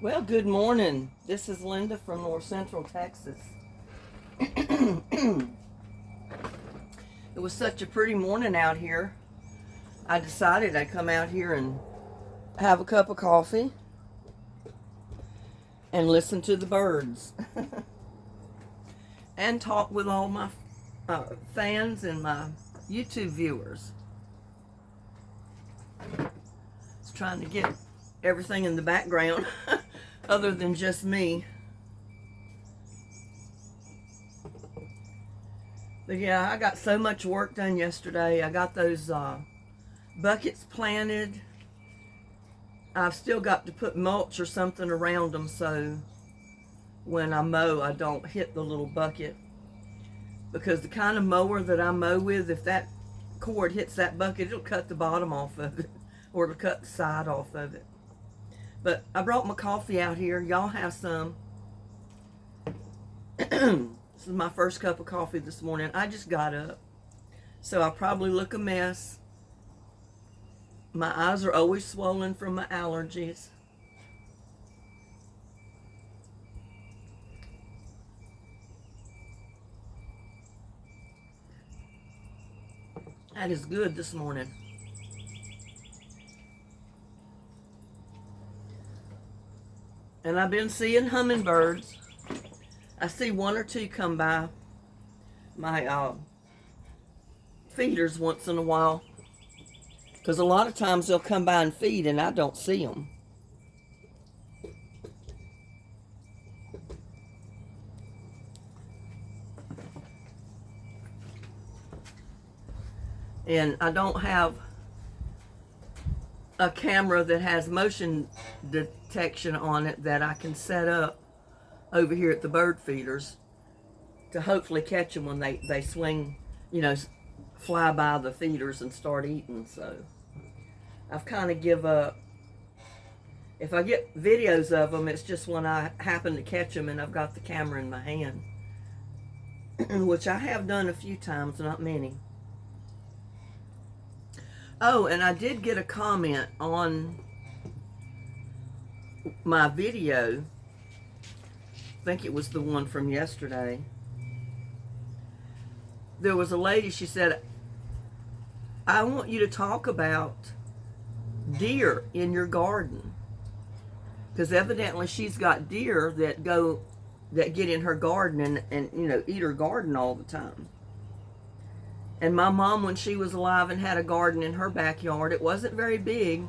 Well, good morning. This is Linda from North Central Texas. It was such a pretty morning out here. I decided I'd come out here and have a cup of coffee and listen to the birds and talk with all my fans and my YouTube viewers. Just trying to get everything in the background other than just me. But yeah, I got so much work done yesterday. I got those buckets planted. I've still got to put mulch or something around them so when I mow I don't hit the little bucket, because the kind of mower that I mow with, if that cord hits that bucket, it'll cut the bottom off of it or it'll cut the side off of it. But I brought my coffee out here. Y'all have some. This is my first cup of coffee this morning. I just got up, so I probably look a mess. My eyes are always swollen from my allergies. That is good this morning. And I've been seeing hummingbirds. I see one or two come by my feeders once in a while, because a lot of times they'll come by and feed and I don't see them. And I don't have a camera that has motion detection on it that I can set up over here at the bird feeders to hopefully catch them when they swing, fly by the feeders and start eating. So I've kind of give up. If I get videos of them, it's just when I happen to catch them and I've got the camera in my hand, which I have done a few times, not many. Oh, and I did get a comment on my video. I think it was the one from yesterday. There was a lady, she said, I want you to talk about deer in your garden. Because evidently she's got deer that get in her garden and eat her garden all the time. And my mom, when she was alive and had a garden in her backyard, it wasn't very big.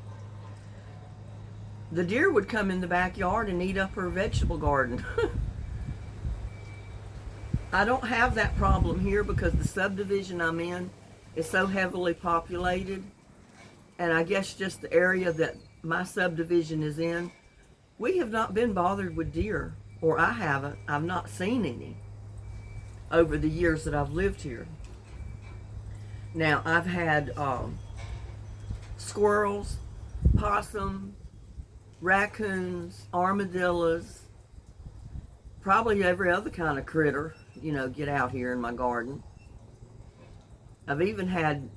The deer would come in the backyard and eat up her vegetable garden. I don't have that problem here because the subdivision I'm in is so heavily populated. And I guess just the area that my subdivision is in, we have not been bothered with deer, or I haven't. I've not seen any over the years that I've lived here. Now, I've had squirrels, possum, raccoons, armadillos, probably every other kind of critter, get out here in my garden. I've even had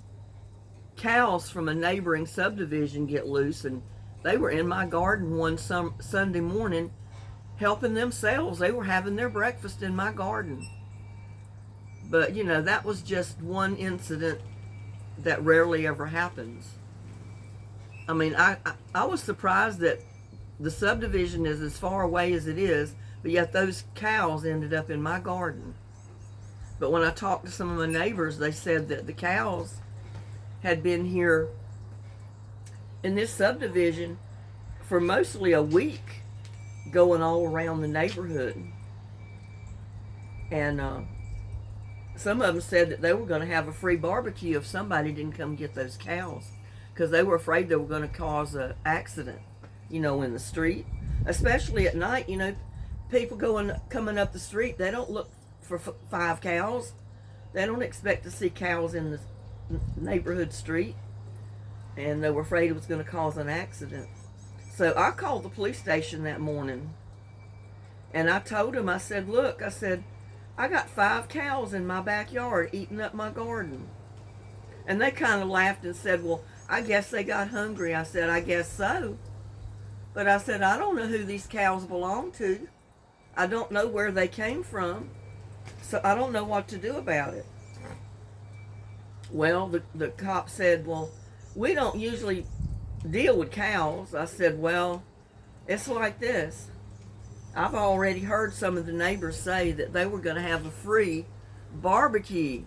cows from a neighboring subdivision get loose, and they were in my garden one Sunday morning helping themselves. They were having their breakfast in my garden. But, that was just one incident that rarely ever happens. I mean, I was surprised that the subdivision is as far away as it is, but yet those cows ended up in my garden. But when I talked to some of my neighbors, they said that the cows had been here in this subdivision for mostly a week, going all around the neighborhood. And some of them said that they were going to have a free barbecue if somebody didn't come get those cows, because they were afraid they were going to cause an accident, in the street, especially at night. People coming up the street, they don't look for 5 cows. They don't expect to see cows in the neighborhood street, and they were afraid it was going to cause an accident. So I called the police station that morning, and I told them, I said, look, I got 5 cows in my backyard eating up my garden. And they kind of laughed and said, well, I guess they got hungry. I said, I guess so. But I said, I don't know who these cows belong to. I don't know where they came from. So I don't know what to do about it. Well, the cop said, well, we don't usually deal with cows. I said, well, it's like this. I've already heard some of the neighbors say that they were going to have a free barbecue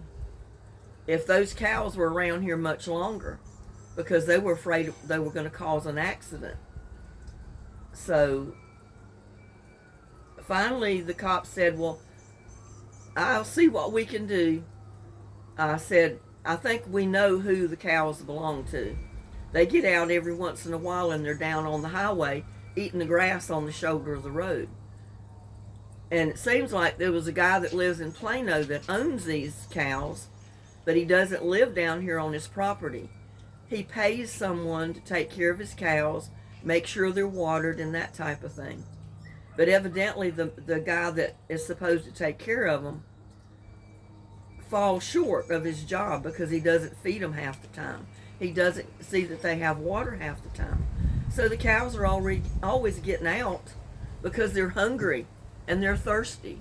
if those cows were around here much longer, because they were afraid they were going to cause an accident. So finally the cop said, well, I'll see what we can do. I said, I think we know who the cows belong to. They get out every once in a while and they're down on the highway eating the grass on the shoulder of the road. And it seems like there was a guy that lives in Plano that owns these cows, but he doesn't live down here on his property. He pays someone to take care of his cows, make sure they're watered and that type of thing. But evidently the guy that is supposed to take care of them falls short of his job because he doesn't feed them half the time. He doesn't see that they have water half the time. So the cows are always getting out because they're hungry and they're thirsty.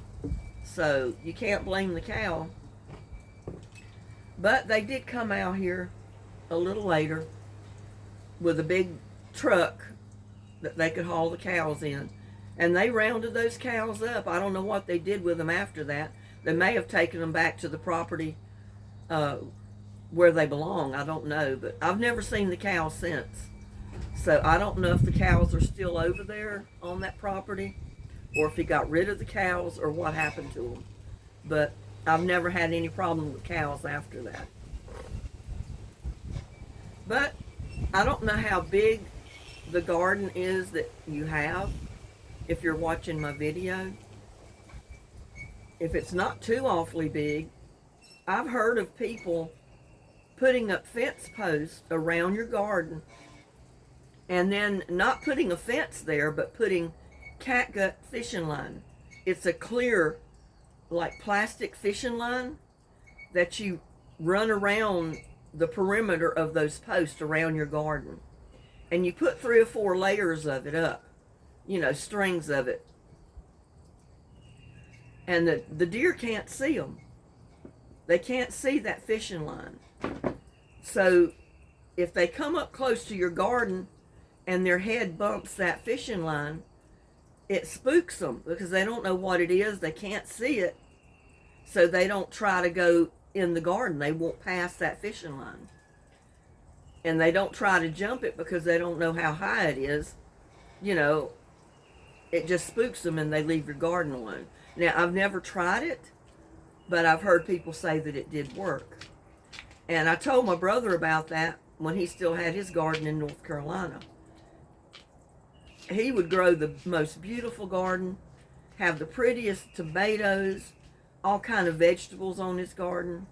So you can't blame the cow. But they did come out here a little later with a big truck that they could haul the cows in. And they rounded those cows up. I don't know what they did with them after that. They may have taken them back to the property where they belong. I don't know. But I've never seen the cows since. So I don't know if the cows are still over there on that property, or if he got rid of the cows, or what happened to them. But I've never had any problem with cows after that. But I don't know how big the garden is that you have if you're watching my video. If it's not too awfully big, I've heard of people putting up fence posts around your garden and then not putting a fence there, but putting catgut fishing line. It's a clear, like plastic fishing line that you run around the perimeter of those posts around your garden. And you put 3 or 4 layers of it up, strings of it. And the deer can't see them. They can't see that fishing line. So if they come up close to your garden and their head bumps that fishing line, it spooks them because they don't know what it is. They can't see it. So they don't try to go in the garden. They won't pass that fishing line. And they don't try to jump it because they don't know how high it is. It just spooks them and they leave your garden alone. Now, I've never tried it, but I've heard people say that it did work. And I told my brother about that when he still had his garden in North Carolina. He would grow the most beautiful garden, have the prettiest tomatoes, all kind of vegetables on his garden.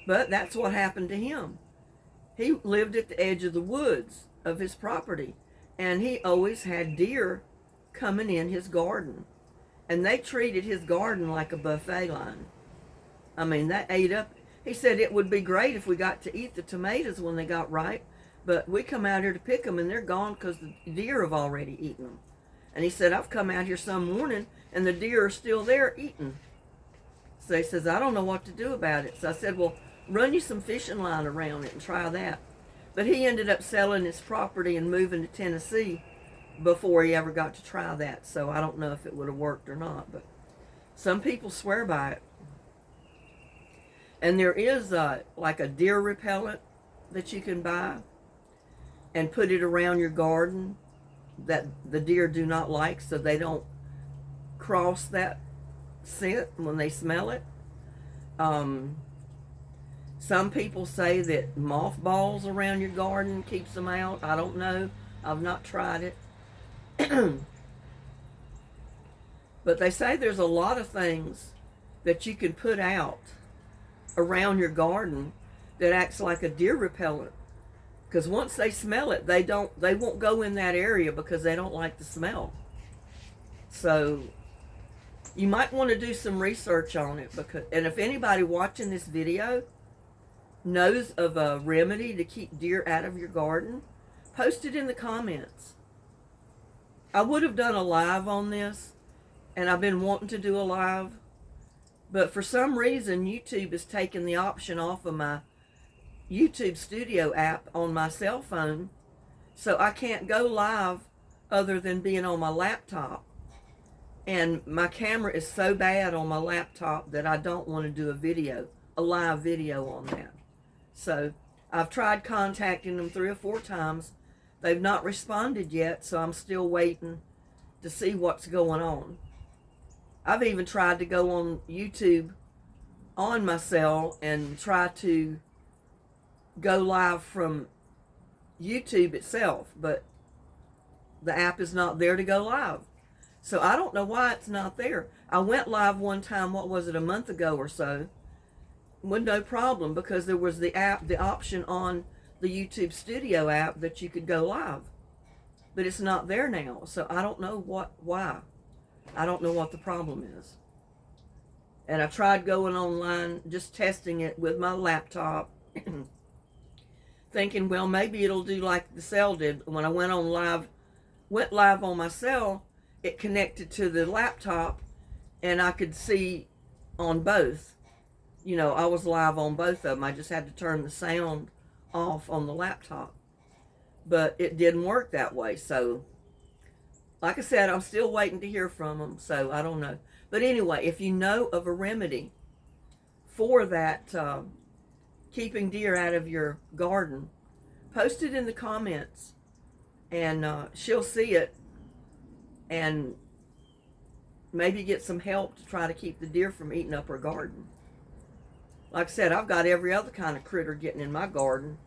But that's what happened to him. He lived at the edge of the woods of his property, and he always had deer coming in his garden. And they treated his garden like a buffet line. I mean, that ate up. He said it would be great if we got to eat the tomatoes when they got ripe, but we come out here to pick them and they're gone because the deer have already eaten them. And he said, I've come out here some morning and the deer are still there eating. So he says, I don't know what to do about it. So I said, well, run you some fishing line around it and try that. But he ended up selling his property and moving to Tennessee before he ever got to try that. So I don't know if it would have worked or not, but some people swear by it. And there is like a deer repellent that you can buy and put it around your garden that the deer do not like, so they don't cross that scent when they smell it. Some people say that mothballs around your garden keeps them out. I don't know. I've not tried it. But they say there's a lot of things that you can put out around your garden that acts like a deer repellent. Because once they smell it, they won't go in that area because they don't like the smell. So you might want to do some research on it, and if anybody watching this video knows of a remedy to keep deer out of your garden, post it in the comments. I would have done a live on this, and I've been wanting to do a live, but for some reason YouTube has taken the option off of my YouTube Studio app on my cell phone, so I can't go live other than being on my laptop. And my camera is so bad on my laptop that I don't want to do a live video on that. So I've tried contacting them 3 or 4 times. They've not responded yet, so I'm still waiting to see what's going on. I've even tried to go on YouTube on my cell and try to go live from YouTube itself, but the app is not there to go live. So I don't know why it's not there. I went live one time, what was it, a month ago or so, with no problem, because there was the option on the YouTube Studio app that you could go live. But it's not there now, so I don't know why. I don't know what the problem is. And I tried going online, just testing it with my laptop, thinking, well, maybe it'll do like the cell did. When I went live on my cell, it connected to the laptop, and I could see on both. You know, I was live on both of them. I just had to turn the sound off on the laptop. But it didn't work that way. So, like I said, I'm still waiting to hear from them. So, I don't know. But anyway, if you know of a remedy for that, keeping deer out of your garden, post it in the comments, and she'll see it and maybe get some help to try to keep the deer from eating up her garden. Like I said, I've got every other kind of critter getting in my garden.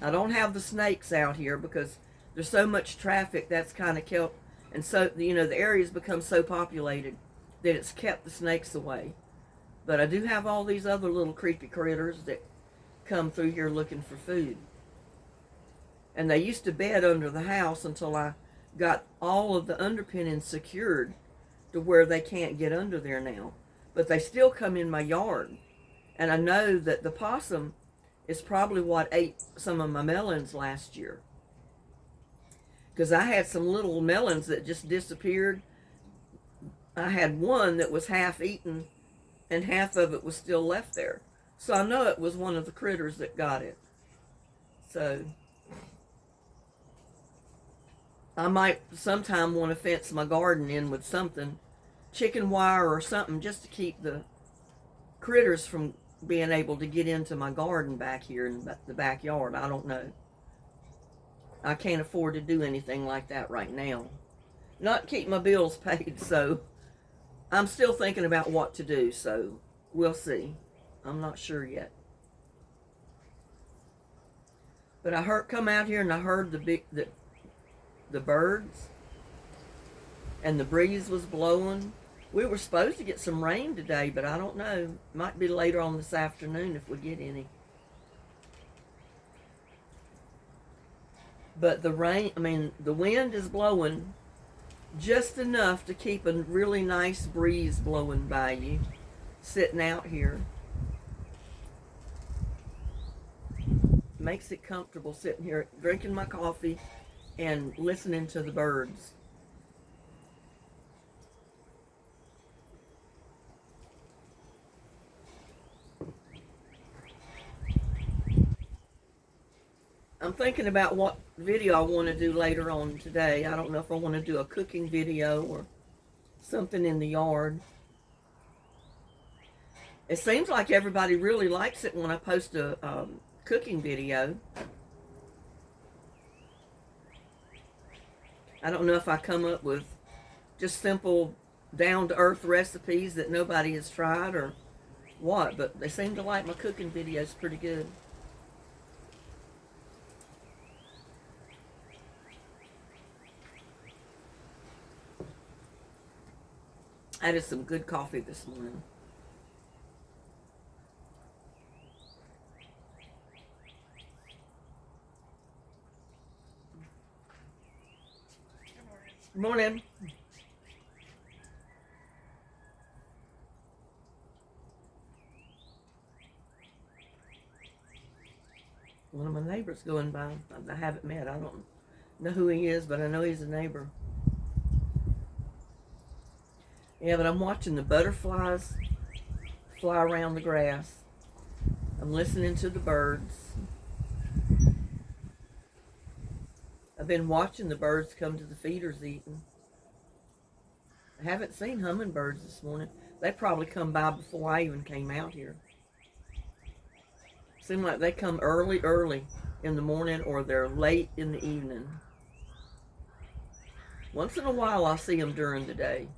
I don't have the snakes out here because there's so much traffic that's kind of kept, and so, you know, the area's become so populated that it's kept the snakes away. But I do have all these other little creepy critters that come through here looking for food. And they used to bed under the house until I got all of the underpinnings secured to where they can't get under there now. But they still come in my yard. And I know that the possum is probably what ate some of my melons last year. Because I had some little melons that just disappeared. I had one that was half eaten and half of it was still left there. So I know it was one of the critters that got it. So I might sometime want to fence my garden in with something, chicken wire or something, just to keep the critters from being able to get into my garden back here in the backyard. I don't know. I can't afford to do anything like that right now. Not keep my bills paid, so I'm still thinking about what to do, so we'll see. I'm not sure yet. But I come out here and I heard the birds, and the breeze was blowing. We were supposed to get some rain today, but I don't know. Might be later on this afternoon if we get any. But the wind is blowing just enough to keep a really nice breeze blowing by you, sitting out here. Makes it comfortable sitting here drinking my coffee and listening to the birds. I'm thinking about what video I want to do later on today. I don't know if I want to do a cooking video or something in the yard. It seems like everybody really likes it when I post a cooking video. I don't know if I come up with just simple down-to-earth recipes that nobody has tried or what, but they seem to like my cooking videos pretty good. I had some good coffee this morning. Good morning. One of my neighbors going by. I haven't met. I don't Know who he is, but I know he's a neighbor. Yeah, but I'm watching the butterflies fly around the grass. I'm listening to the birds. I've been watching the birds come to the feeders eating. I haven't seen hummingbirds this morning. They probably come by before I even came out here. Seem like they come early in the morning, or they're late in the evening. Once in a while I see them during the day.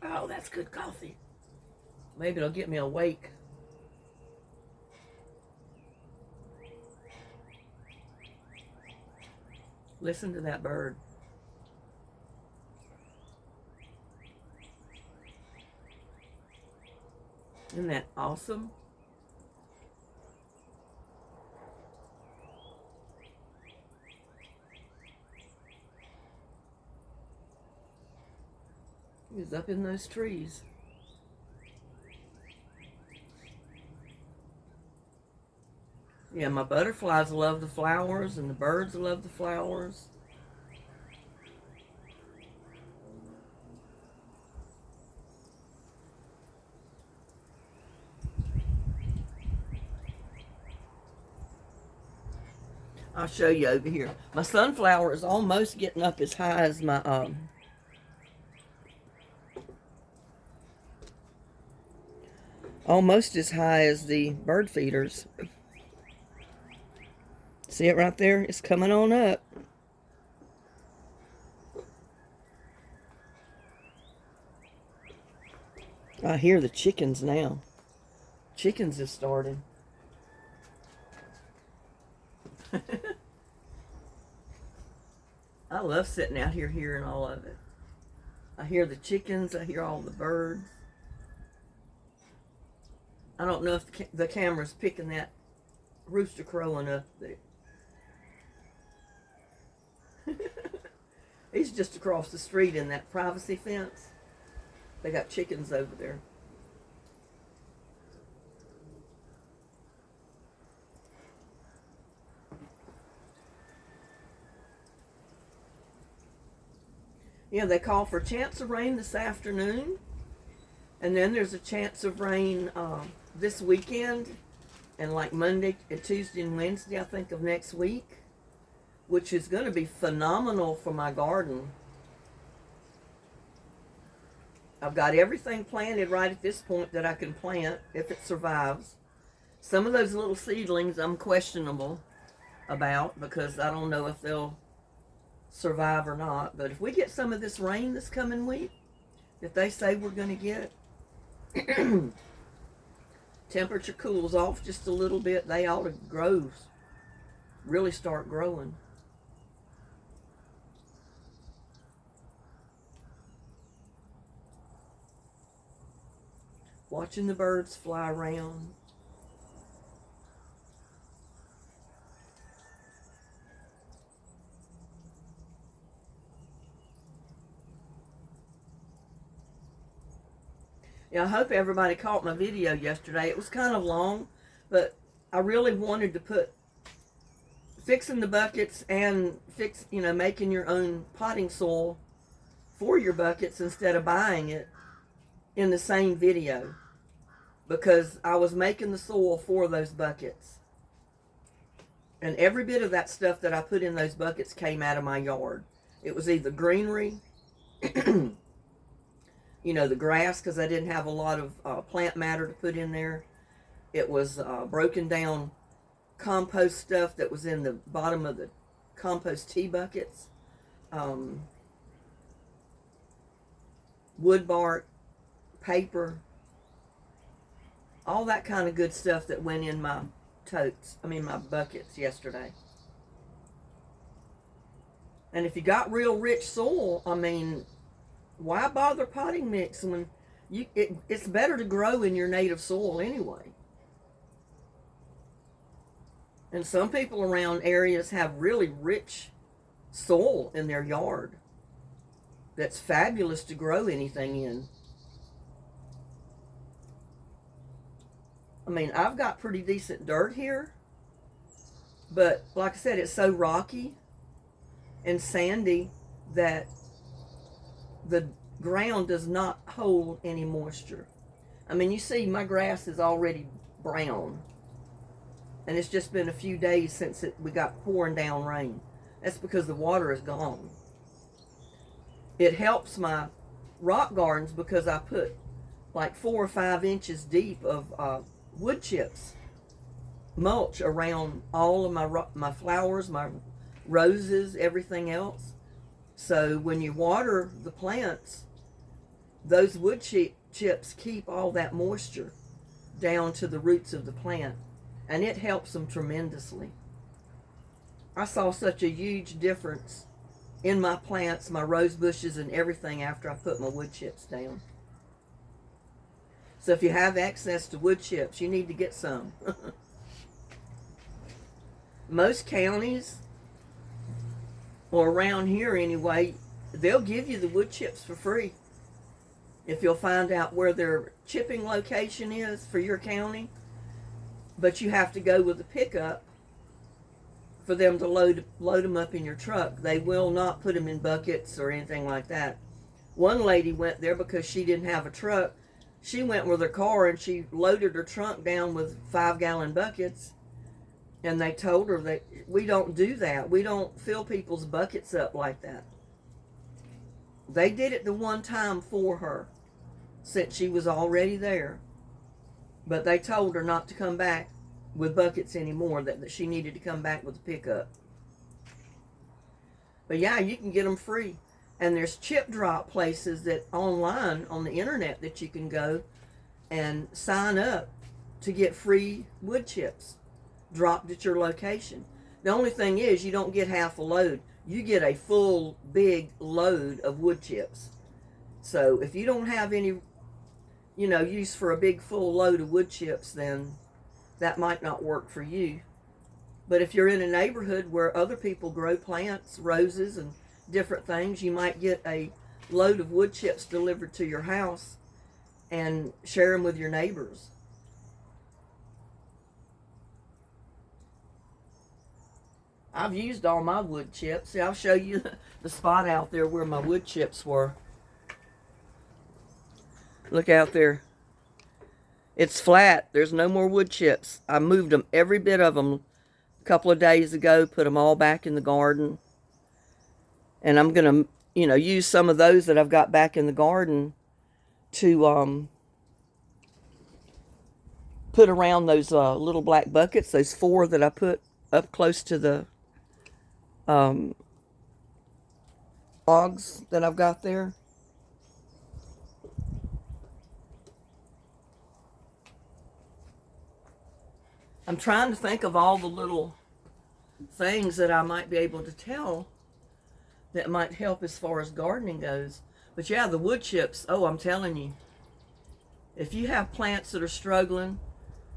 Oh, that's good coffee. Maybe it'll get me awake. Listen to that bird. Isn't that awesome? He's up in those trees. Yeah, my butterflies love the flowers, and the birds love the flowers. I'll show you over here. My sunflower is almost getting up as high as my almost as high as the bird feeders. See it right there? It's coming on up. I hear the chickens now. Chickens have started. I love sitting out here hearing all of it. I hear the chickens. I hear all the birds. I don't know if the camera's picking that rooster crowing up there. He's just across the street in that privacy fence. They got chickens over there. Yeah, they call for a chance of rain this afternoon. And then there's a chance of rain this weekend. And like Monday and Tuesday and Wednesday, I think, of next week. Which is going to be phenomenal for my garden. I've got everything planted right at this point that I can plant if it survives. Some of those little seedlings I'm questionable about because I don't know if they'll survive or not. But if we get some of this rain this coming week that they say we're going to get, temperature cools off just a little bit, they ought to really start growing. Watching the birds fly around. Yeah, I hope everybody caught my video yesterday. It was kind of long, but I really wanted to put fixing the buckets and making your own potting soil for your buckets instead of buying it in the same video, because I was making the soil for those buckets. And every bit of that stuff that I put in those buckets came out of my yard. It was either greenery, the grass, because I didn't have a lot of plant matter to put in there. It was broken down compost stuff that was in the bottom of the compost tea buckets. Wood bark, paper, all that kind of good stuff that went in my my buckets yesterday. And if you got real rich soil, why bother potting mix when it's better to grow in your native soil anyway. And some people around areas have really rich soil in their yard. that's fabulous to grow anything in. I mean, I've got pretty decent dirt here, but like I said, it's so rocky and sandy that the ground does not hold any moisture. I mean, you see my grass is already brown, and it's just been a few days since we got pouring down rain. That's because the water is gone. It helps my rock gardens because I put like 4 or 5 inches deep of wood chips mulch around all of my flowers, my roses, everything else. So when you water the plants, those wood chips keep all that moisture down to the roots of the plant, and it helps them tremendously. I saw such a huge difference in my plants, my rose bushes, and everything after I put my wood chips down. So if you have access to wood chips, you need to get some. Most counties, or around here anyway, they'll give you the wood chips for free. If you'll find out where their chipping location is for your county. But you have to go with a pickup for them to load them up in your truck. They will not put them in buckets or anything like that. One lady went there because she didn't have a truck. She went with her car and she loaded her trunk down with 5-gallon buckets. And they told her that we don't do that. We don't fill people's buckets up like that. They did it the one time for her since she was already there. But they told her not to come back with buckets anymore, that she needed to come back with a pickup. But yeah, you can get them free. And there's chip drop places that online on the internet that you can go and sign up to get free wood chips dropped at your location. The only thing is you don't get half a load. You get a full big load of wood chips. So if you don't have any, use for a big full load of wood chips, then that might not work for you. But if you're in a neighborhood where other people grow plants, roses, and different things, you might get a load of wood chips delivered to your house and share them with your neighbors. I've used all my wood chips. See, I'll show you the spot out there where my wood chips were. Look out there. It's flat. There's no more wood chips. I moved them, every bit of them, a couple of days ago, put them all back in the garden. And I'm going to, use some of those that I've got back in the garden to put around those little black buckets, those 4 that I put up close to the logs that I've got there. I'm trying to think of all the little things that I might be able to tell that might help as far as gardening goes. But yeah, the wood chips, I'm telling you, if you have plants that are struggling,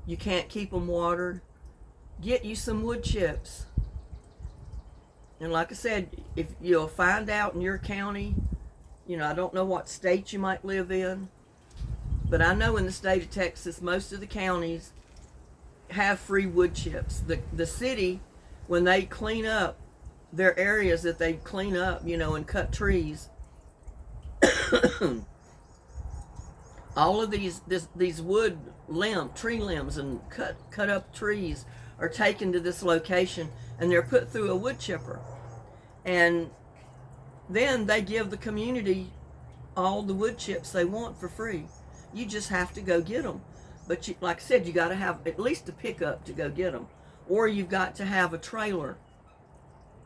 you can't keep them watered, get you some wood chips. And like I said, if you'll find out in your county, I don't know what state you might live in, but I know in the state of Texas, most of the counties have free wood chips. The city, when they clean up their areas that they clean up, and cut trees, all of these wood tree limbs and cut up trees are taken to this location and they're put through a wood chipper, and then they give the community all the wood chips they want for free. You just have to go get them. But like I said, you got to have at least a pickup to go get them, or you've got to have a trailer,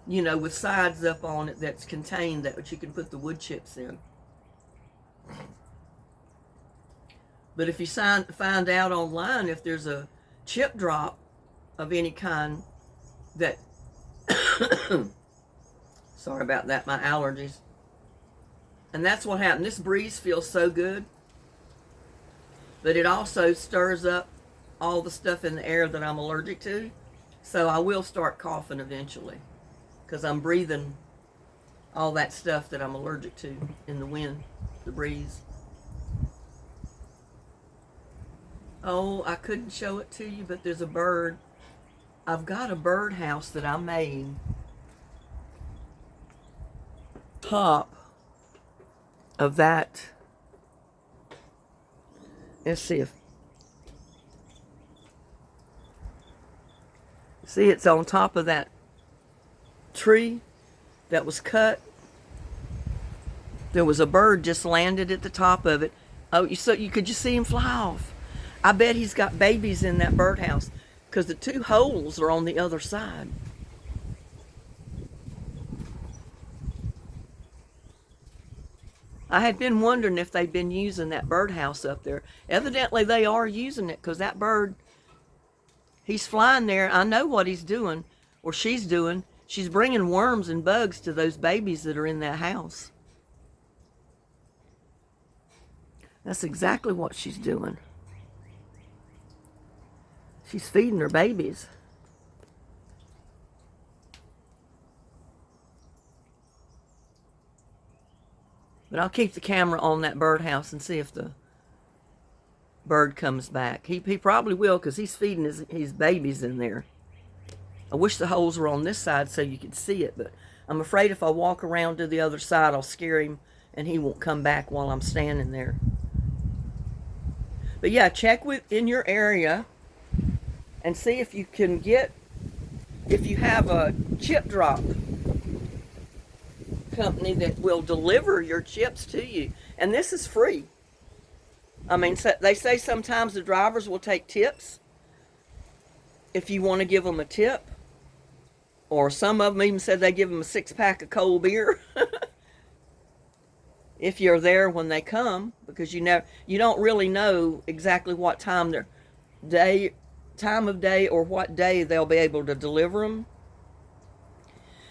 with sides up on it that's contained that you can put the wood chips in. But if you find out online if there's a chip drop of any kind that sorry about that, my allergies. And that's what happened. This breeze feels so good, but it also stirs up all the stuff in the air that I'm allergic to. So I will start coughing eventually because I'm breathing all that stuff that I'm allergic to in the wind, the breeze. Oh, I couldn't show it to you, but there's a bird. I've got a bird house that I made. Top of that. Let's see if. See, it's on top of that tree that was cut. There was a bird just landed at the top of it. Oh, you could just see him fly off. I bet he's got babies in that birdhouse because the two holes are on the other side. I had been wondering if they'd been using that birdhouse up there. Evidently they are using it because that bird, he's flying there. I know what he's doing, or she's doing. She's bringing worms and bugs to those babies that are in that house. That's exactly what she's doing. She's feeding her babies. But I'll keep the camera on that birdhouse and see if the bird comes back. He probably will because he's feeding his babies in there. I wish the holes were on this side so you could see it, but I'm afraid if I walk around to the other side, I'll scare him and he won't come back while I'm standing there. But yeah, check in your area and see if you can get, if you have a chip drop company that will deliver your chips to you. And this is free. I mean, so they say sometimes the drivers will take tips if you want to give them a tip. Or some of them even said they give them a 6-pack of cold beer if you're there when they come, because you don't really know exactly what time of day or what day they'll be able to deliver them.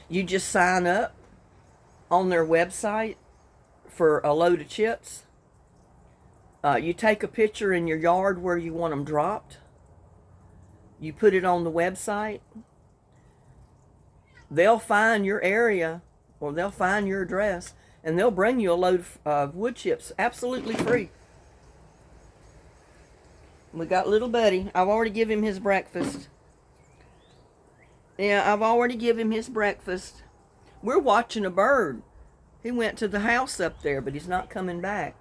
You just sign up on their website for a load of chips. You take a picture in your yard where you want them dropped. You put it on the website. They'll find your area or they'll find your address and they'll bring you a load of wood chips absolutely free. We got little buddy. I've already given him his breakfast. Yeah, I've already given him his breakfast. We're watching a bird. He went to the house up there, but he's not coming back.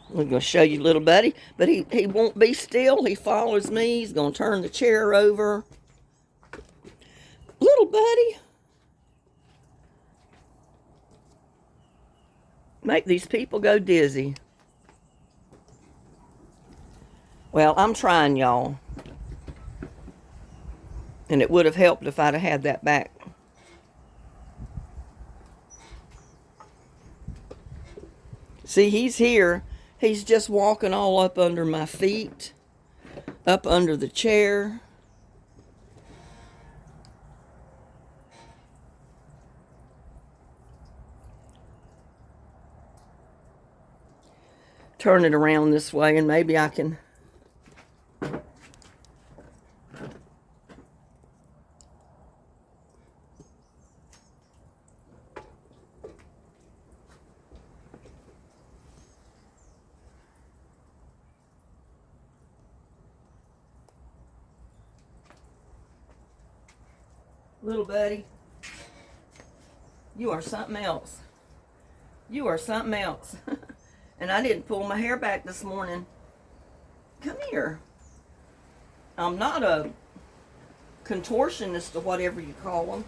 I'm going to show you little buddy, but he won't be still. He follows me. He's going to turn the chair over. Little buddy. Make these people go dizzy. Well, I'm trying, y'all. And it would have helped if I'd have had that back. See, he's here. He's just walking all up under my feet, up under the chair. Turn it around this way and maybe I can little buddy, you are something else. You are something else. And I didn't pull my hair back this morning. Come here. I'm not a contortionist or whatever you call them.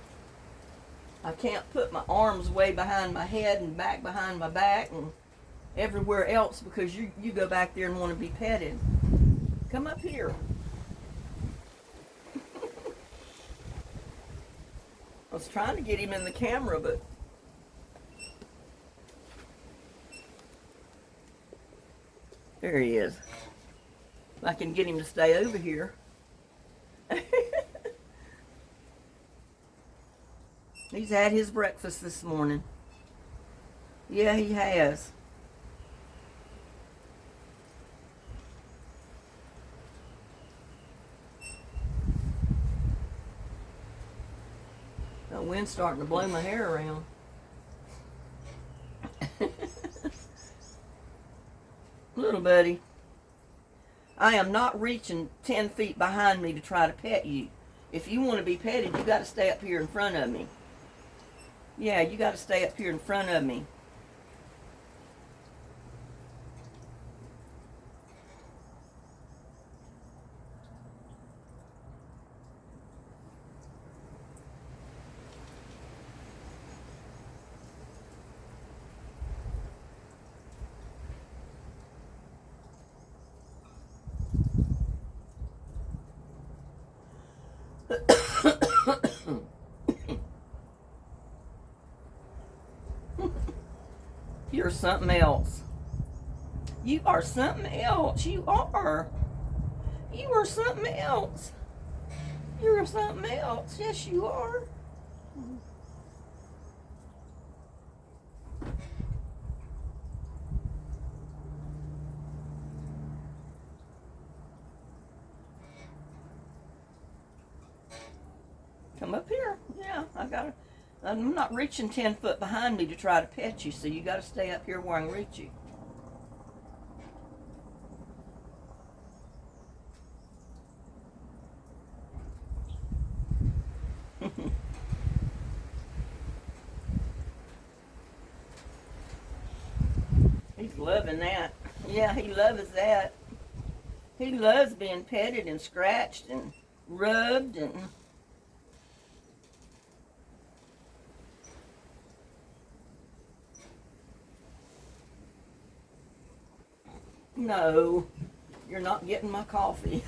I can't put my arms way behind my head and back behind my back and everywhere else because you go back there and want to be petted. Come up here. I was trying to get him in the camera, but there he is. If I can get him to stay over here. He's had his breakfast this morning. Yeah, he has. The wind's starting to blow my hair around. Little buddy, I am not reaching 10 feet behind me to try to pet you. If you want to be petted, you got to stay up here in front of me. Yeah, you got to stay up here in front of me. You're something else. You are something else. You are. You are something else. You're something else. Yes, you are. Come up here. Yeah, I'm not reaching 10 foot behind me to try to pet you, so you got to stay up here where I can reach you. He's loving that. Yeah, he loves that. He loves being petted and scratched and rubbed and... No, you're not getting my coffee.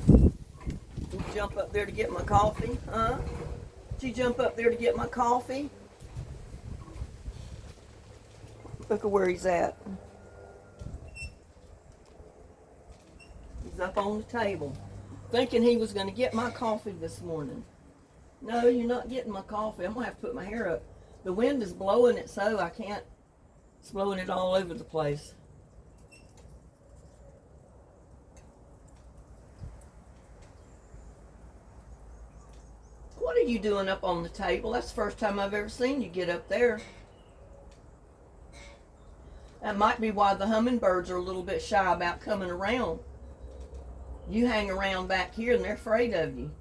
You jump up there to get my coffee, huh? Did you jump up there to get my coffee? Look at where he's at. He's up on the table, thinking he was going to get my coffee this morning. No, you're not getting my coffee. I'm going to have to put my hair up. The wind is blowing it so I can't. It's blowing it all over the place. What are you doing up on the table? That's the first time I've ever seen you get up there. That might be why the hummingbirds are a little bit shy about coming around. You hang around back here and they're afraid of you.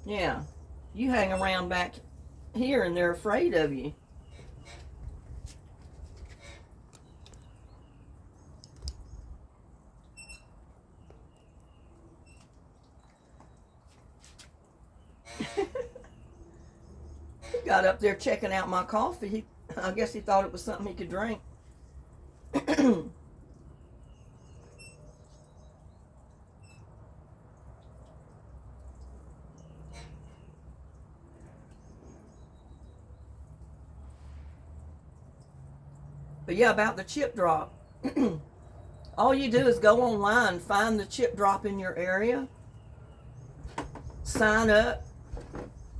Yeah, you hang around back here and they're afraid of you. He got up there checking out my coffee. I guess he thought it was something he could drink. But yeah, about the chip drop. All you do is go online, find the chip drop in your area, sign up,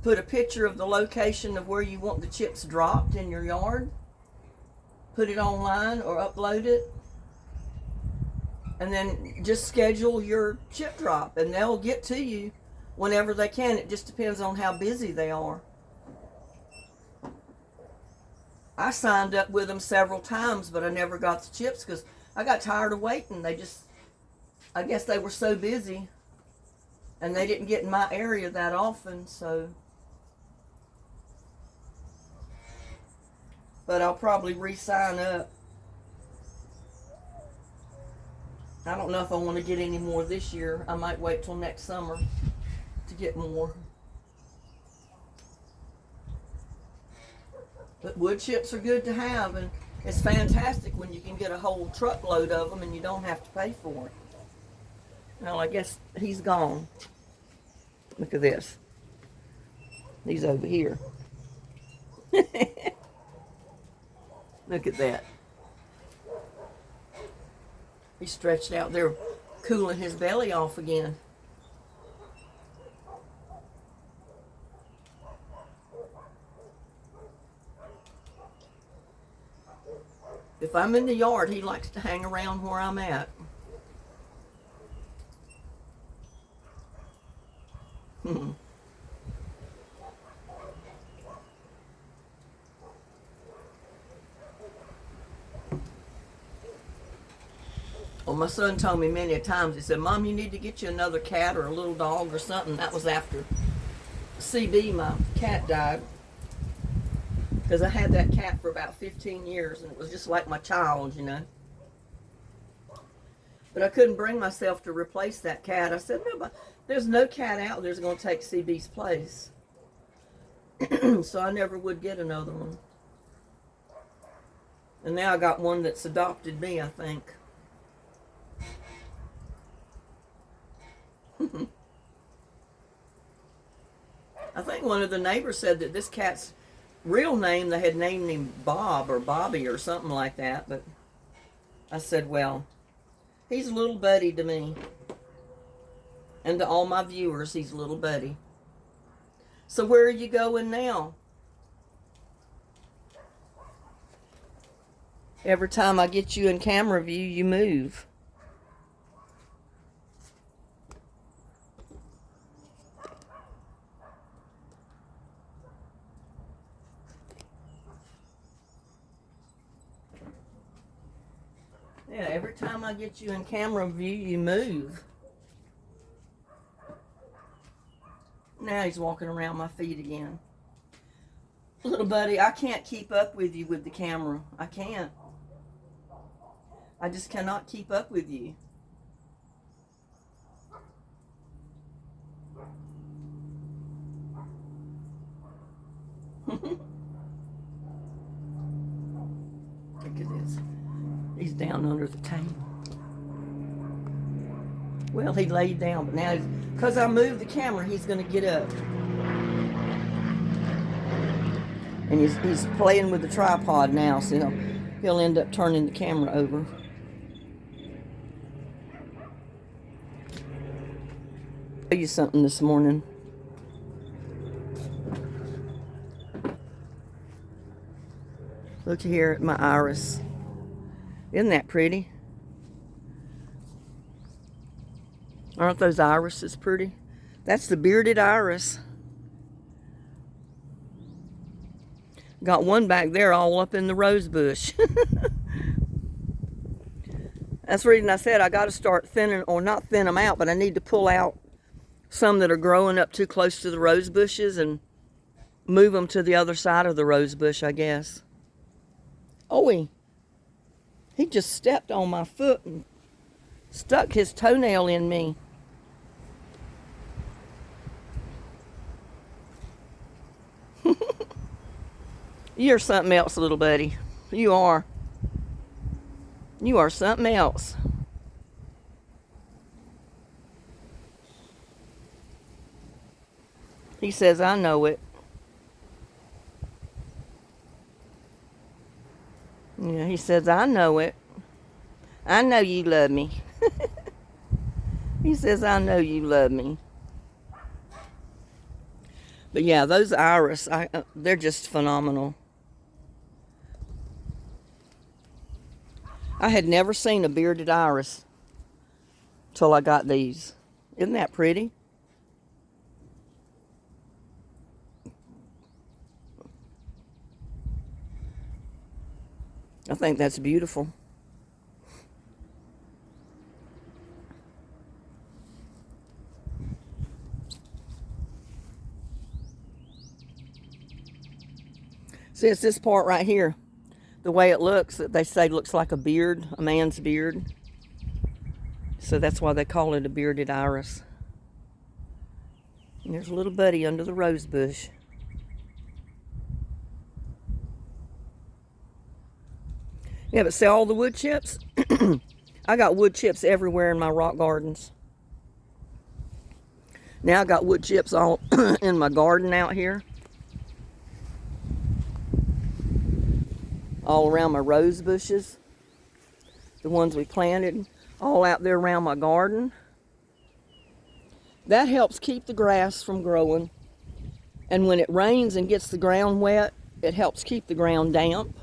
put a picture of the location of where you want the chips dropped in your yard, put it online or upload it, and then just schedule your chip drop and they'll get to you whenever they can. It just depends on how busy they are. I signed up with them several times, but I never got the chips because I got tired of waiting. I guess they were so busy and they didn't get in my area that often, so. But I'll probably re-sign up. I don't know if I want to get any more this year. I might wait till next summer to get more. But wood chips are good to have, and it's fantastic when you can get a whole truckload of them and you don't have to pay for it. Well, I guess he's gone. Look at this. He's over here. Look at that. He's stretched out there cooling his belly off again. If I'm in the yard, he likes to hang around where I'm at. Well, my son told me many times, he said, Mom, you need to get you another cat or a little dog or something. That was after CB, my cat, died. Because I had that cat for about 15 years, and it was just like my child, you know. But I couldn't bring myself to replace that cat. I said, no, but there's no cat out there that's going to take CB's place. So I never would get another one. And now I got one that's adopted me, I think. I think one of the neighbors said that this cat's real name, they had named him Bob or Bobby or something like that, but I said, well, he's a little buddy to me. And to all my viewers, he's a little buddy. So where are you going now? Every time I get you in camera view, you move. Yeah, every time I get you in camera view, you move. Now he's walking around my feet again. Little buddy, I can't keep up with you with the camera. I can't. I just cannot keep up with you. Look at this. He's down under the table. Well, he laid down, but now, because I moved the camera, he's going to get up. And he's playing with the tripod now, so he'll end up turning the camera over. I'll tell you something this morning. Look here at my iris. Isn't that pretty? Aren't those irises pretty? That's the bearded iris. Got one back there all up in the rose bush. That's the reason I said I got to start thinning, or not thin them out, but I need to pull out some that are growing up too close to the rose bushes and move them to the other side of the rose bush, I guess. Oh, he just stepped on my foot and stuck his toenail in me. You're something else, little buddy. You are. You are something else. He says, I know it. Yeah, he says, I know it. I know you love me. He says, I know you love me. But yeah, those iris, they're just phenomenal. I had never seen a bearded iris till I got these. Isn't that pretty? I think that's beautiful. See, it's this part right here. The way it looks, that they say looks like a beard, a man's beard. So that's why they call it a bearded iris. And there's a little buddy under the rose bush. Yeah, but see all the wood chips? I got wood chips everywhere in my rock gardens. Now I got wood chips all in my garden out here. All around my rose bushes. The ones we planted. all out there around my garden. That helps keep the grass from growing. And when it rains and gets the ground wet, it helps keep the ground damp.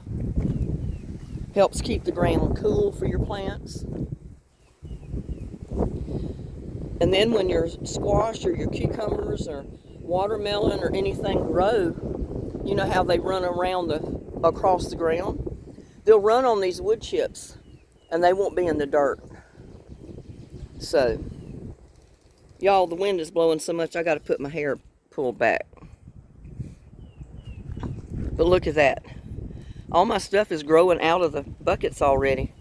Helps keep the ground cool for your plants. And then when your squash or your cucumbers or watermelon or anything grow, you know how they run across the ground? They'll run on these wood chips and they won't be in the dirt. So, y'all, the wind is blowing so much I got to put my hair pulled back. But look at that. All my stuff is growing out of the buckets already.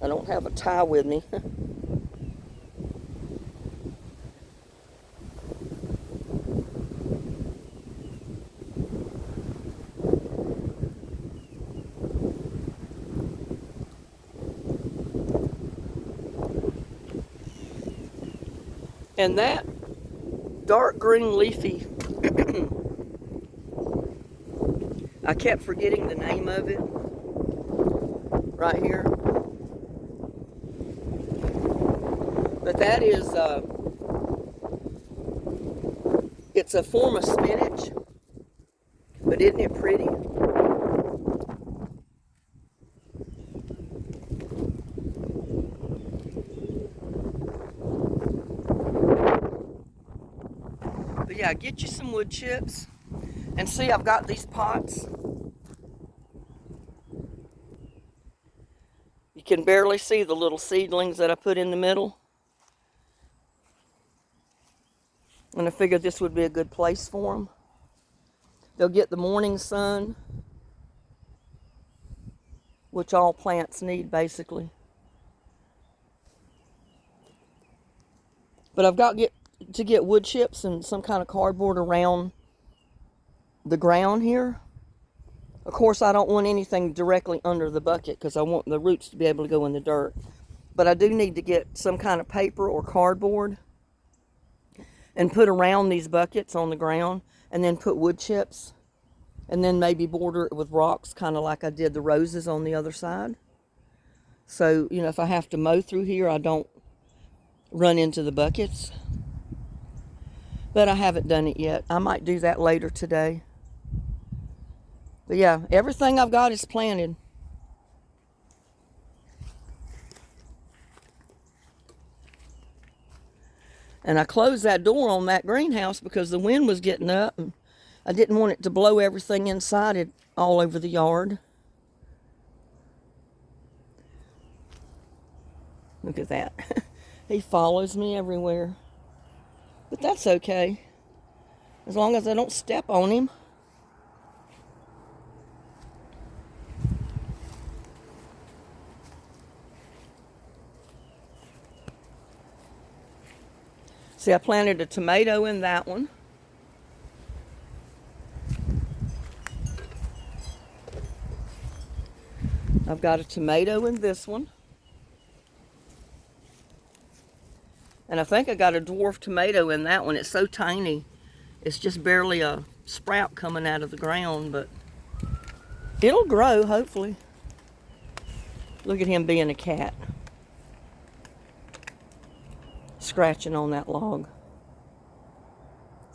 I don't have a tie with me. And that dark green leafy, I kept forgetting the name of it right here. But that is, it's a form of spinach. But isn't it pretty? But yeah, get you some wood chips. And see, I've got these pots. You can barely see the little seedlings that I put in the middle. And I figured this would be a good place for them. They'll get the morning sun, which all plants need basically. But I've got to get wood chips and some kind of cardboard around the ground here. Of course, I don't want anything directly under the bucket because I want the roots to be able to go in the dirt. But I do need to get some kind of paper or cardboard and put around these buckets on the ground, and then put wood chips, and then maybe border it with rocks, kind of like I did the roses on the other side. So, you know, if I have to mow through here, I don't run into the buckets. But I haven't done it yet. I might do that later today. But yeah, everything I've got is planted. And I closed that door on that greenhouse because the wind was getting up and I didn't want it to blow everything inside it all over the yard. Look at that. He follows me everywhere. But that's okay. As long as I don't step on him. See, I planted a tomato in that one. I've got a tomato in this one. And I think I got a dwarf tomato in that one. It's so tiny. It's just barely a sprout coming out of the ground, but it'll grow, hopefully. Look at him being a cat. Scratching on that log.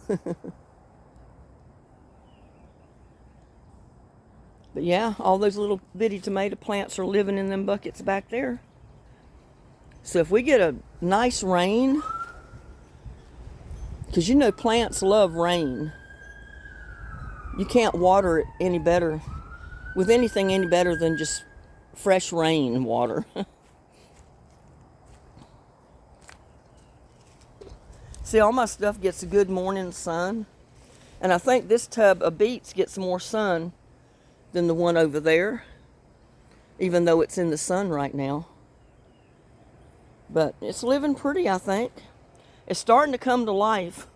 But yeah, all those little bitty tomato plants are living in them buckets back there. So if we get a nice rain, because you know plants love rain. You can't water it any better, with anything any better than just fresh rain water. See, all my stuff gets a good morning sun. And I think this tub of beets gets more sun than the one over there, even though it's in the sun right now. But it's living pretty, I think. It's starting to come to life.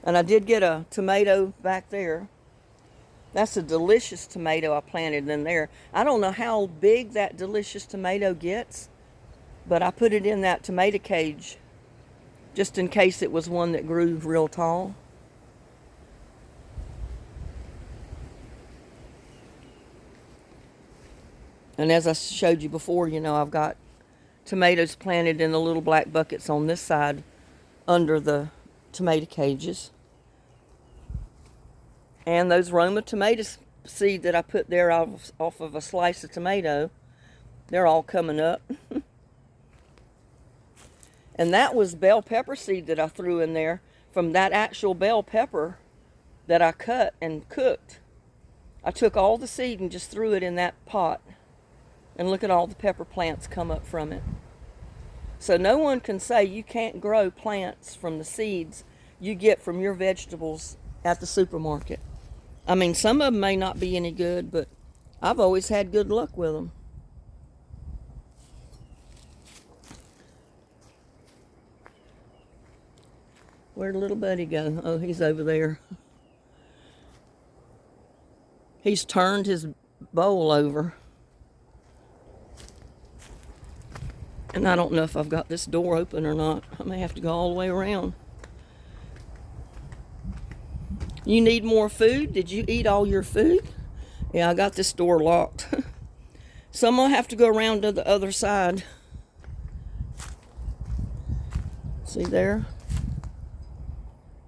And I did get a tomato back there. That's a delicious tomato I planted in there. I don't know how big that delicious tomato gets, but I put it in that tomato cage just in case it was one that grew real tall. And as I showed you before, you know, I've got tomatoes planted in the little black buckets on this side under the tomato cages. And those Roma tomato seed that I put there off of a slice of tomato, they're all coming up. And that was bell pepper seed that I threw in there from that actual bell pepper that I cut and cooked. I took all the seed and just threw it in that pot. And look at all the pepper plants come up from it. So no one can say you can't grow plants from the seeds you get from your vegetables at the supermarket. I mean, some of them may not be any good, but I've always had good luck with them. Where'd little buddy go? Oh, he's over there. He's turned his bowl over. And I don't know if I've got this door open or not. I may have to go all the way around. You need more food? Did you eat all your food? Yeah, I got this door locked. So I'm going to have to go around to the other side. See there?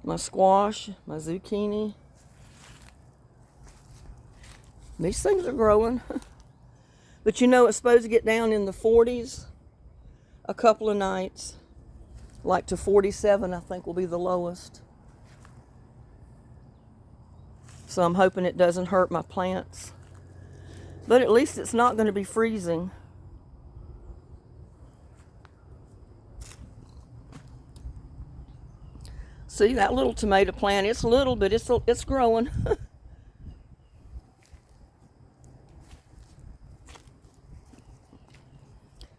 My squash, my zucchini. These things are growing. But you know, it's supposed to get down in the 40s a couple of nights. Like to 47, I think, will be the lowest. So I'm hoping it doesn't hurt my plants. But at least it's not going to be freezing. See that little tomato plant? It's little, but it's growing.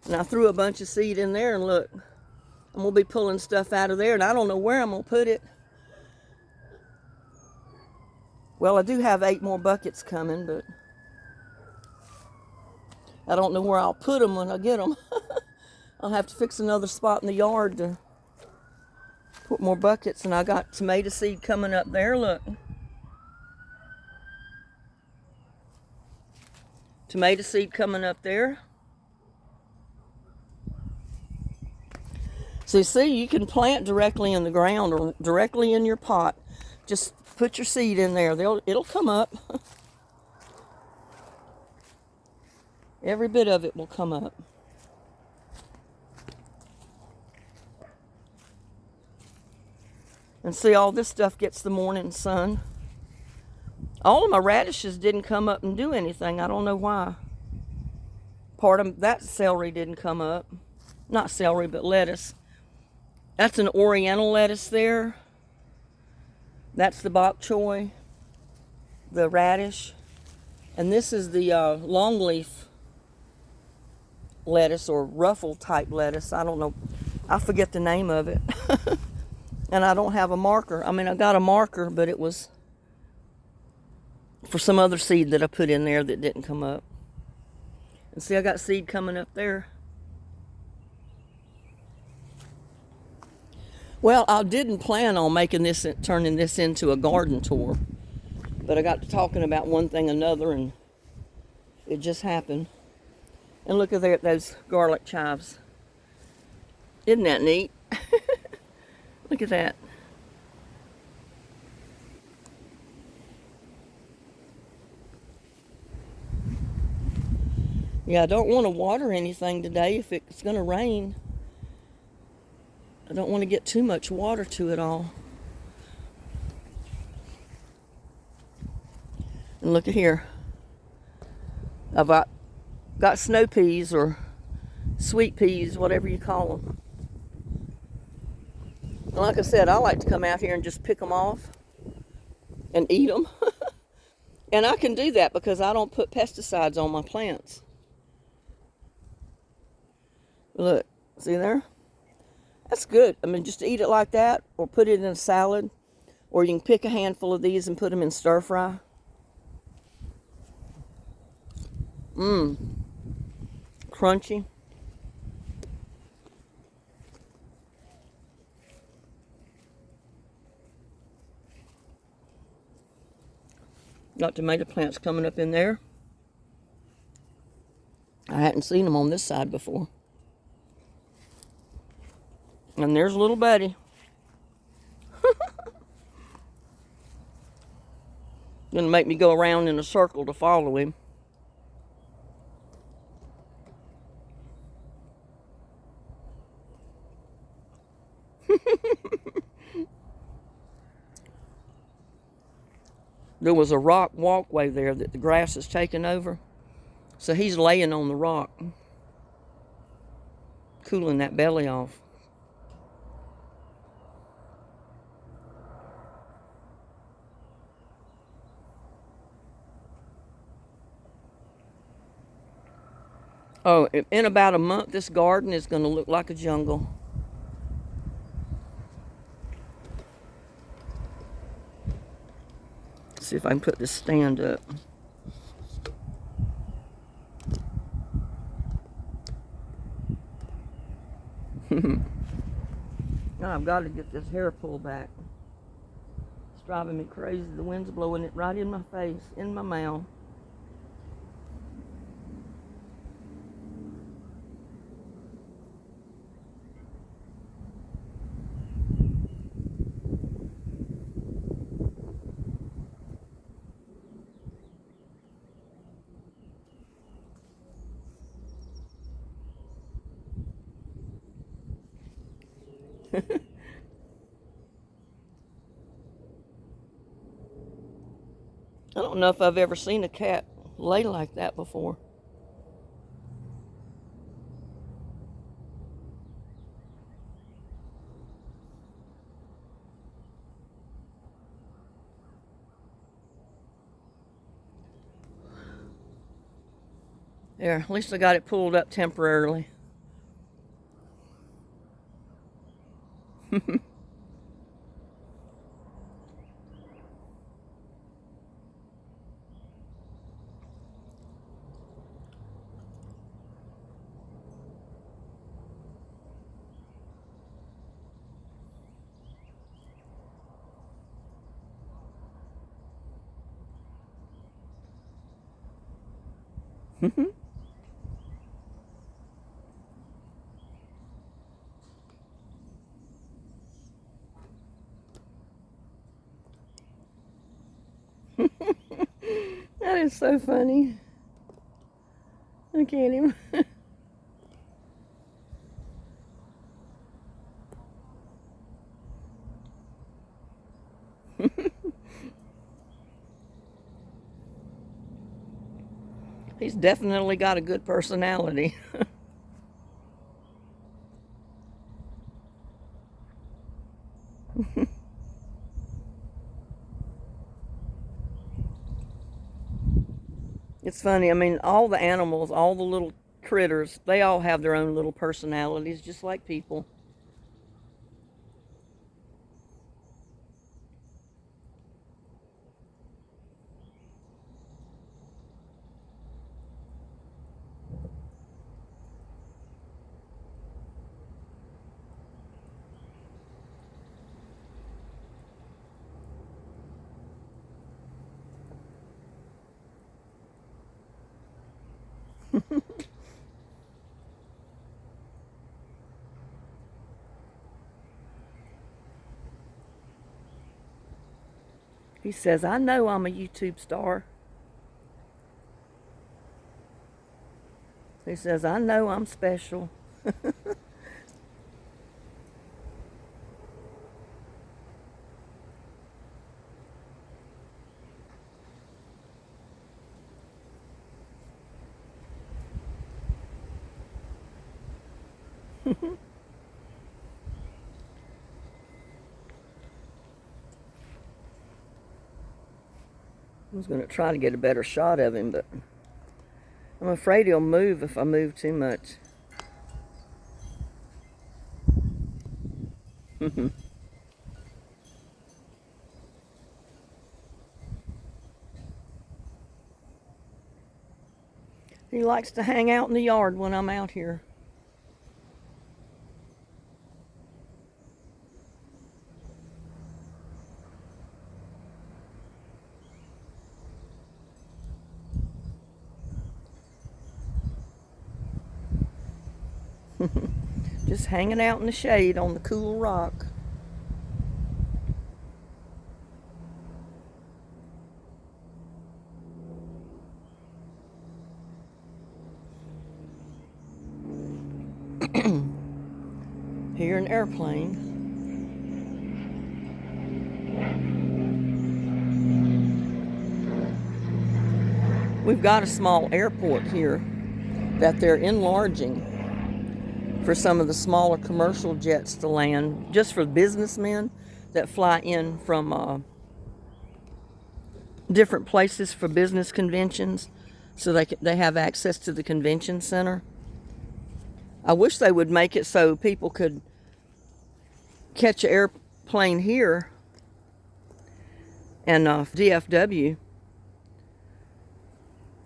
And I threw a bunch of seed in there, and look, I'm going to be pulling stuff out of there, and I don't know where I'm going to put it. Well, I do have 8 more buckets coming, but I don't know where I'll put them when I get them. I'll have to fix another spot in the yard to put more buckets. And I got tomato seed coming up there, look. Tomato seed coming up there. So you see, you can plant directly in the ground or directly in your pot. Just put your seed in there. It'll come up. Every bit of it will come up. And see, all this stuff gets the morning sun. All of my radishes didn't come up and do anything. I don't know why. Part of that celery didn't come up. Not celery, but lettuce. That's an oriental lettuce there. That's the bok choy, the radish. And this is the longleaf lettuce or ruffle type lettuce. I don't know. I forget the name of it. And I don't have a marker. I mean, I got a marker, but it was for some other seed that I put in there that didn't come up. And see, I got seed coming up there. Well, I didn't plan on turning this into a garden tour, but I got to talking about one thing another, and it just happened. And look at there at those garlic chives. Isn't that neat? Look at that. Yeah, I don't want to water anything today if it's going to rain. I don't want to get too much water to it all. And look at here. I've got snow peas or sweet peas, whatever you call them. And like I said, I like to come out here and just pick them off and eat them. And I can do that because I don't put pesticides on my plants. Look, see there? That's good. I mean, just eat it like that, or put it in a salad, or you can pick a handful of these and put them in stir fry. Crunchy. Got tomato plants coming up in there. I hadn't seen them on this side before. And there's little Buddy. Gonna make me go around in a circle to follow him. There was a rock walkway there that the grass has taken over. So he's laying on the rock, cooling that belly off. Oh, in about a month, this garden is going to look like a jungle. Let's see if I can put this stand up. Now I've got to get this hair pulled back. It's driving me crazy. The wind's blowing it right in my face, in my mouth. I don't know if I've ever seen a cat lay like that before. There, at least I got it pulled up temporarily. That is so funny. Look at him. He's definitely got a good personality. It's funny. I mean, all the animals, all the little critters, they all have their own little personalities, just like people. He says, I know I'm a YouTube star. He says, I know I'm special. I was going to try to get a better shot of him, but I'm afraid he'll move if I move too much. He likes to hang out in the yard when I'm out here. Just hanging out in the shade on the cool rock. Hear an airplane. We've got a small airport here that they're enlarging for some of the smaller commercial jets to land, just for businessmen that fly in from different places for business conventions, so they have access to the convention center. I wish they would make it so people could catch an airplane here and DFW,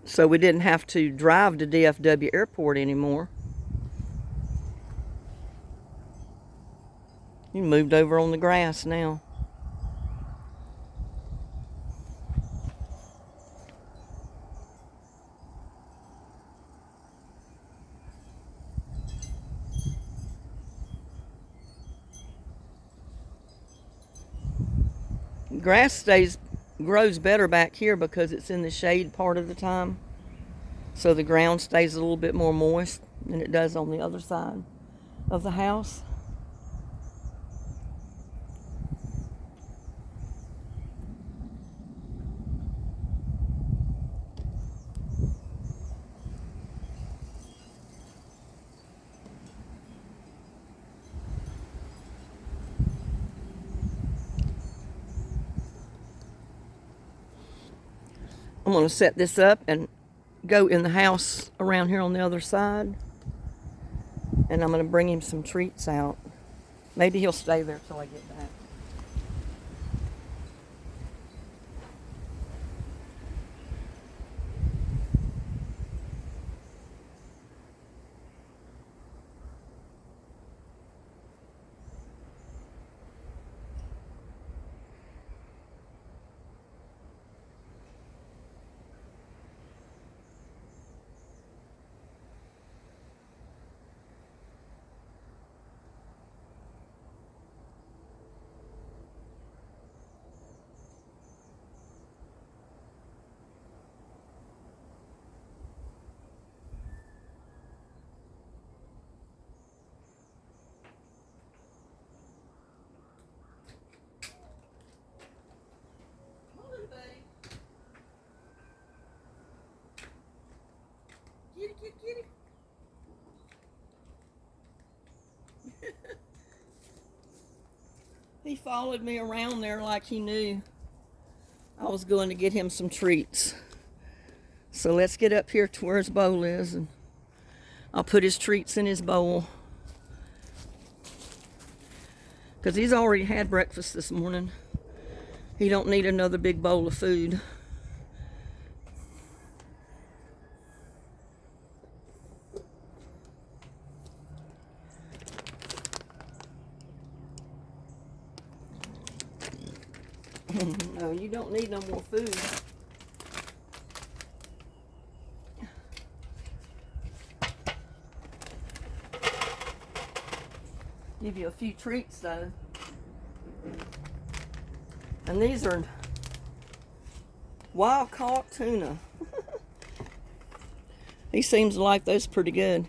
so we didn't have to drive to DFW airport anymore. You moved over on the grass now. Grass grows better back here because it's in the shade part of the time, so the ground stays a little bit more moist than it does on the other side of the house. I'm going to set this up and go in the house around here on the other side. And I'm going to bring him some treats out. Maybe he'll stay there till I get back. Kitty, kitty, kitty. He followed me around there like he knew I was going to get him some treats. So let's get up here to where his bowl is, and I'll put his treats in his bowl, because he's already had breakfast this morning. He don't need another big bowl of food. No, you don't need no more food. Give you a few treats though. And these are wild caught tuna. He seems to like those pretty good.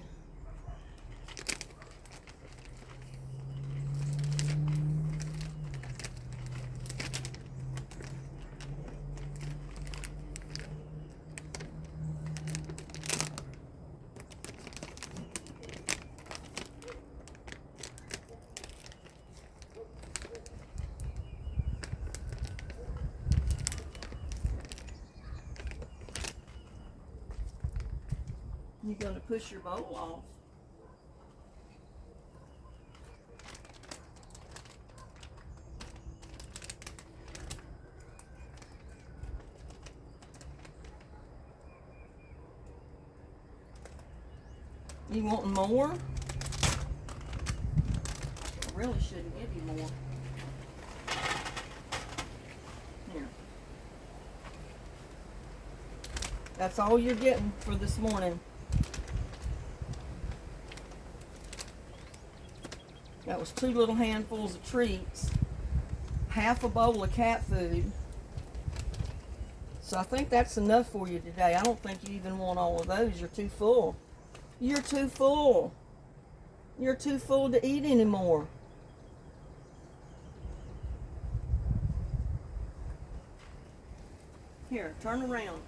You're going to push your bowl off. You want more? I really shouldn't give you more. Here. That's all you're getting for this morning. That was 2 little handfuls of treats, half a bowl of cat food. So I think that's enough for you today. I don't think you even want all of those. You're too full. You're too full. You're too full to eat anymore. Here, turn around.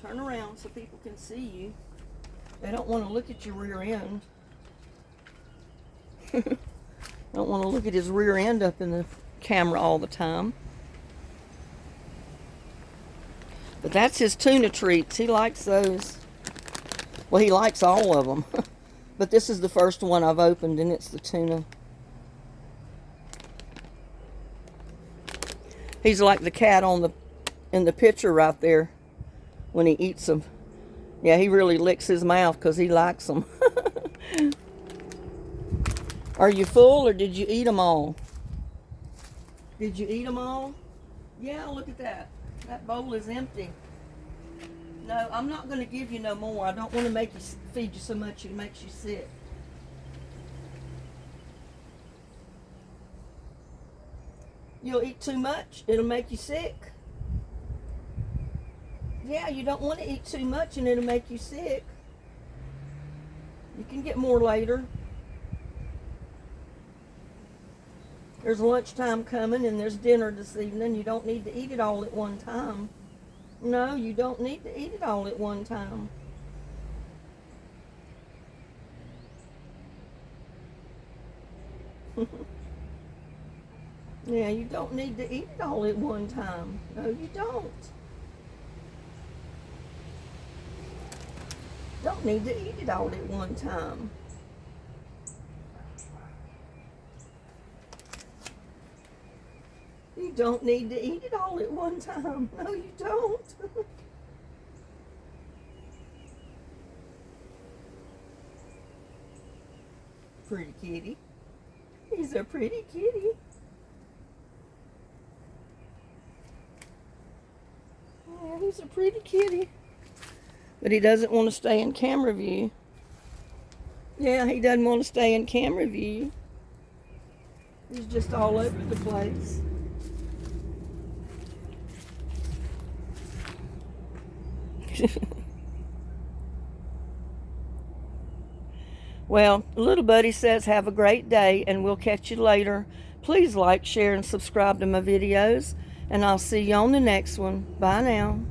Turn around so people can see you. They don't want to look at your rear end. Don't want to look at his rear end up in the camera all the time. But that's his tuna treats. He likes those. Well, he likes all of them. But this is the first one I've opened, and it's the tuna. He's like the cat in the picture right there when he eats them. Yeah, he really licks his mouth because he likes them. Are you full, or did you eat them all? Did you eat them all? Yeah, look at that. That bowl is empty. No, I'm not going to give you no more. I don't want to make you feed you so much it makes you sick. You'll eat too much, it'll make you sick. Yeah, you don't want to eat too much and it'll make you sick. You can get more later. There's lunchtime coming and there's dinner this evening. You don't need to eat it all at one time. No, you don't need to eat it all at one time. Yeah, you don't need to eat it all at one time. No, you don't. Don't need to eat it all at one time. You don't need to eat it all at one time. No, you don't. Pretty kitty. He's a pretty kitty. Yeah, he's a pretty kitty. But he doesn't want to stay in camera view. Yeah, he doesn't want to stay in camera view. He's just all over the place. Well, little buddy says have a great day and we'll catch you later. Please like, share, and subscribe to my videos. And I'll see you on the next one. Bye now.